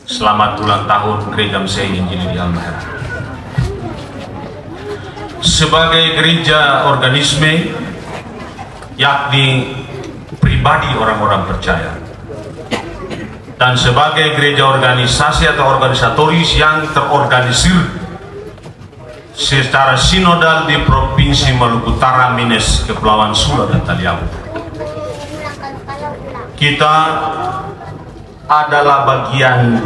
Selamat ulang tahun Gereja Messiah Injili di Halmahera. Sebagai gereja organisme, yakni pribadi orang-orang percaya, dan sebagai gereja organisasi atau organisatoris yang terorganisir secara sinodal di Provinsi Maluku Utara, Minus, Kepulauan Sula dan Taliabu, kita adalah bagian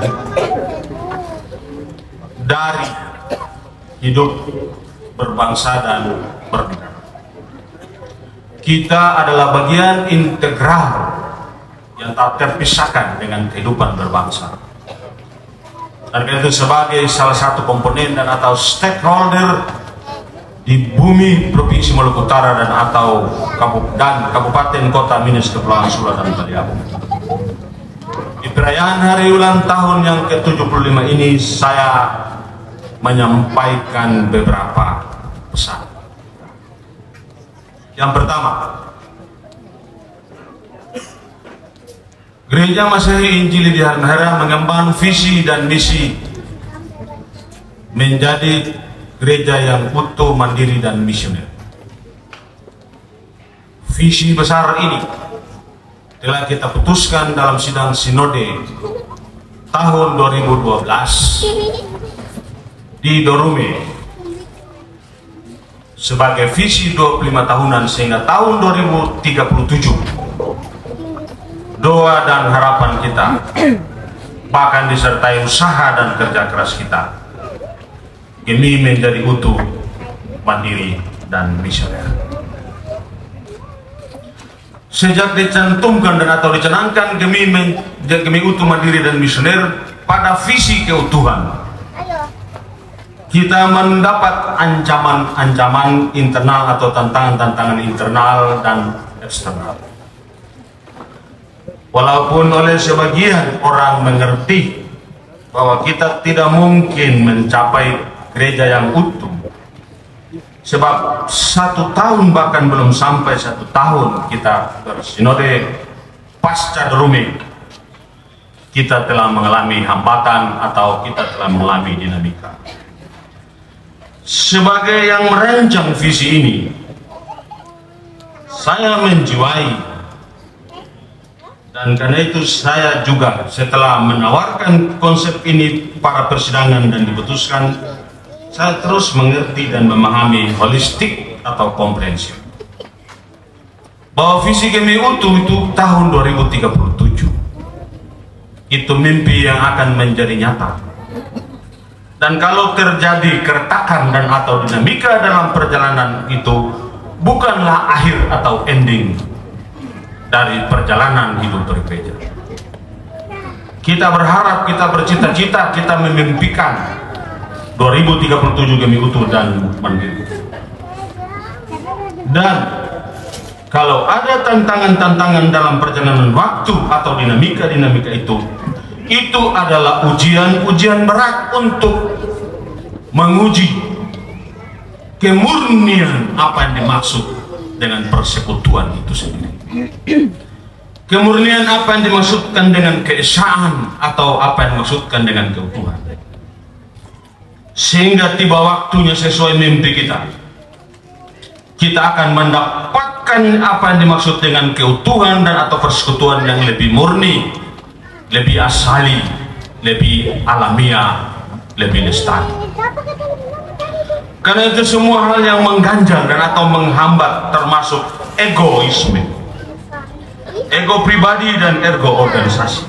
dari hidup berbangsa dan bernegara. Kita adalah bagian integral yang tak terpisahkan dengan kehidupan berbangsa. Dan itu sebagai salah satu komponen dan atau stakeholder di bumi Provinsi Maluku Utara dan atau Kabupaten Kota Minus, Kepulauan Sula dan Taliabu. Di perayaan hari ulang tahun yang ke-75 ini saya menyampaikan beberapa pesan. Yang pertama, Gereja Messiah Injili di Halmahera mengembangkan visi dan misi menjadi gereja yang utuh, mandiri, dan misioner. Visi besar ini telah kita putuskan dalam sidang sinode tahun 2012 di Dorume sebagai visi 25 tahunan sehingga tahun 2037 doa dan harapan kita bahkan disertai usaha dan kerja keras kita ini menjadi utuh, mandiri, dan misioner. Sejak dicantumkan dan atau dicanangkan demi utuh, mandiri, dan misioner pada visi keutuhan, kita mendapat ancaman-ancaman internal atau tantangan-tantangan internal dan eksternal. Walaupun oleh sebagian orang mengerti bahwa kita tidak mungkin mencapai gereja yang utuh, sebab 1 tahun bahkan belum sampai 1 tahun kita bersinode pasca Dorume, kita telah mengalami hambatan atau kita telah mengalami dinamika. Sebagai yang merancang visi ini, saya menjiwai, dan karena itu saya juga setelah menawarkan konsep ini para persidangan dan diputuskan, saya terus mengerti dan memahami holistik atau komprehensif bahwa visi kami utuh itu tahun 2037 itu mimpi yang akan menjadi nyata. Dan kalau terjadi keretakan dan atau dinamika dalam perjalanan itu, bukanlah akhir atau ending dari perjalanan hidup bergereja. Kita berharap, kita bercita-cita, kita memimpikan 2037 kami utuh dan mandiri. Dan kalau ada tantangan-tantangan dalam perjalanan waktu atau dinamika-dinamika itu adalah ujian-ujian berat untuk menguji kemurnian apa yang dimaksud dengan persekutuan itu sendiri. Kemurnian apa yang dimaksudkan dengan keesaan atau apa yang dimaksudkan dengan keutuhan, sehingga tiba waktunya sesuai mimpi kita akan mendapatkan apa yang dimaksud dengan keutuhan dan atau persekutuan yang lebih murni, lebih asali, lebih alamiah, lebih lestari. Karena itu semua hal yang mengganjal dan atau menghambat termasuk egoisme, ego pribadi dan ego organisasi,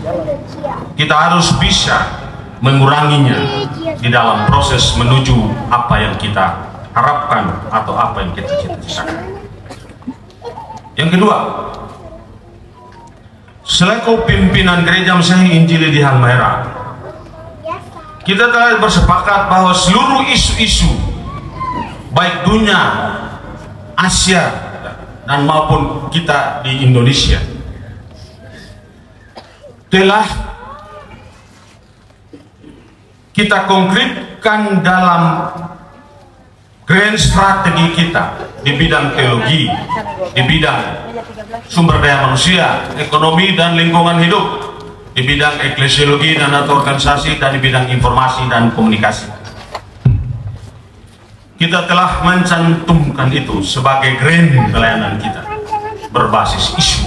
kita harus bisa menguranginya di dalam proses menuju apa yang kita harapkan atau apa yang kita cita-citakan. Yang kedua, selaku pimpinan Gereja Messiah Injili di Halmahera, kita telah bersepakat bahwa seluruh isu-isu baik dunia, Asia, dan maupun kita di Indonesia telah kita konkretkan dalam grand strategi kita di bidang teologi, di bidang sumber daya manusia, ekonomi, dan lingkungan hidup, di bidang eklesiologi dan atau organisasi, dan di bidang informasi dan komunikasi. Kita telah mencantumkan itu sebagai grand pelayanan kita berbasis isu.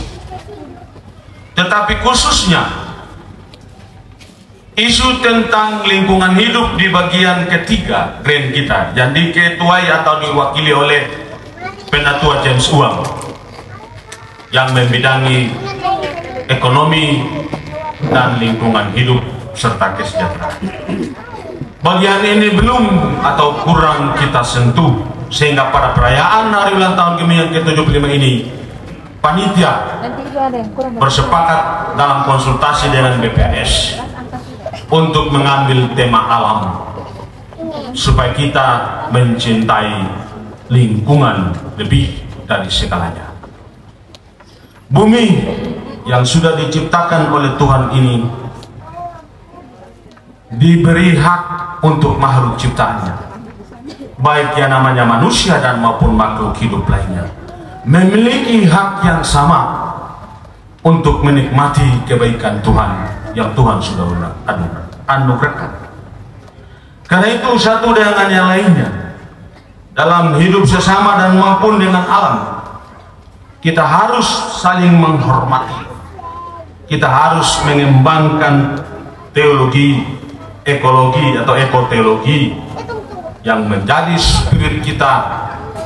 Tetapi khususnya isu tentang lingkungan hidup di bagian ketiga grand kita yang diketuai atau diwakili oleh Penatua James Uang yang membidangi ekonomi dan lingkungan hidup serta kesejahteraan. Bagian ini belum atau kurang kita sentuh, sehingga pada perayaan hari ulang tahun kami yang ke-75 ini, panitia bersepakat dalam konsultasi dengan BPS untuk mengambil tema alam, supaya kita mencintai lingkungan lebih dari segalanya. Bumi yang sudah diciptakan oleh Tuhan ini diberi hak untuk makhluk ciptaannya, baik yang namanya manusia dan maupun makhluk hidup lainnya, memiliki hak yang sama untuk menikmati kebaikan Tuhan yang Tuhan sudah anugerahkan. Karena itu satu dengan yang lainnya, dalam hidup sesama dan maupun dengan alam, kita harus saling menghormati. Kita harus mengembangkan teologi ekologi atau ekoteologi yang menjadi spirit kita,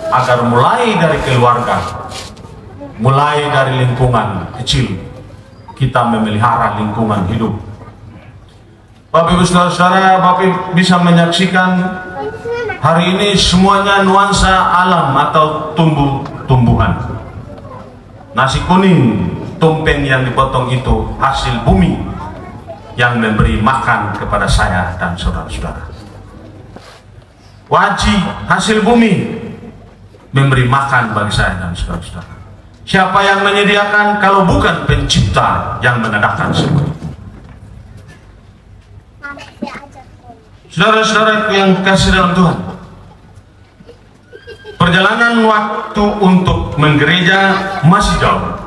agar mulai dari keluarga, mulai dari lingkungan kecil, kita memelihara lingkungan hidup. Bapak Ibu saudara-saudara, Bapak Ibu bisa menyaksikan hari ini semuanya nuansa alam atau tumbuh-tumbuhan. Nasi kuning, tumpeng yang dipotong itu hasil bumi yang memberi makan kepada saya dan saudara-saudara. Waji hasil bumi memberi makan bagi saya dan saudara-saudara. Siapa yang menyediakan kalau bukan pencipta yang mengadakan semua itu? Saudara-saudara yang kasih dalam Tuhan, perjalanan waktu untuk menggereja masih jauh.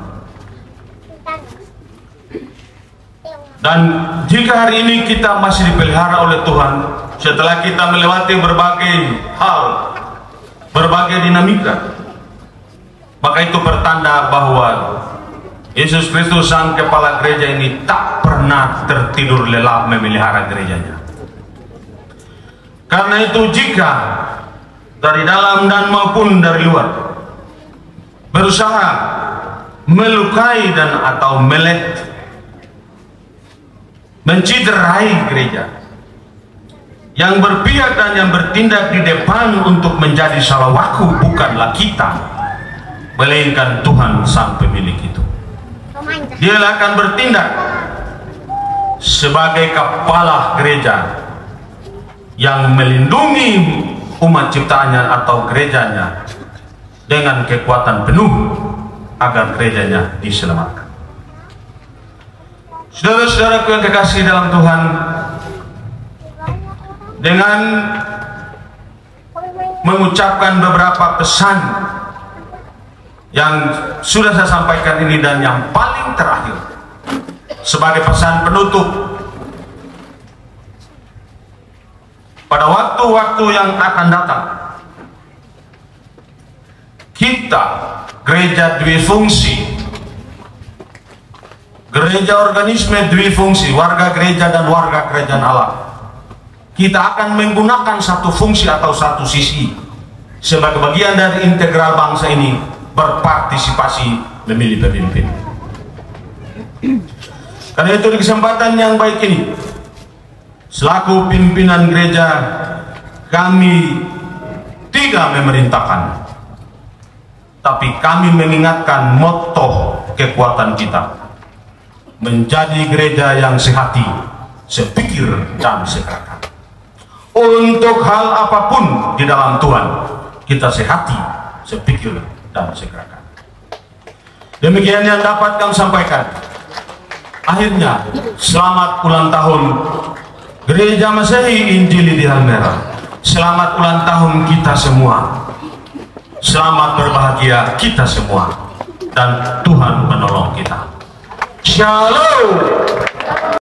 Dan jika hari ini kita masih dipelihara oleh Tuhan, setelah kita melewati berbagai hal, berbagai dinamika, maka itu pertanda bahwa Yesus Kristus sang kepala gereja ini tak pernah tertidur lelap memelihara gerejanya. Karena itu jika dari dalam dan maupun dari luar berusaha melukai dan atau menciderai gereja, yang berpihak dan yang bertindak di depan untuk menjadi salawaku bukanlah kita, melainkan Tuhan sang pemilik itu. Dia akan bertindak sebagai kepala gereja yang melindungi umat ciptaannya atau gerejanya dengan kekuatan penuh agar gerejanya diselamatkan. Saudara-saudaraku yang kekasih dalam Tuhan, dengan mengucapkan beberapa pesan yang sudah saya sampaikan ini dan yang paling terakhir sebagai pesan penutup, pada waktu-waktu yang akan datang kita gereja dwifungsi, gereja organisme dwifungsi, warga gereja dan warga kerajaan Allah, kita akan menggunakan satu fungsi atau satu sisi sebagai bagian dari integral bangsa ini berpartisipasi memilih pemimpin. Karena itu di kesempatan yang baik ini, selaku pimpinan gereja, kami tidak memerintahkan, tapi kami mengingatkan moto kekuatan kita, menjadi gereja yang sehati, sepikir dan sekerahkan. Untuk hal apapun di dalam Tuhan, kita sehati, sepikir dan sekerahkan. Demikian yang dapat kami sampaikan. Akhirnya, selamat ulang tahun Gereja Masehi Injili di Halmera. Selamat ulang tahun kita semua. Selamat berbahagia kita semua. Dan Tuhan menolong kita. Shalom.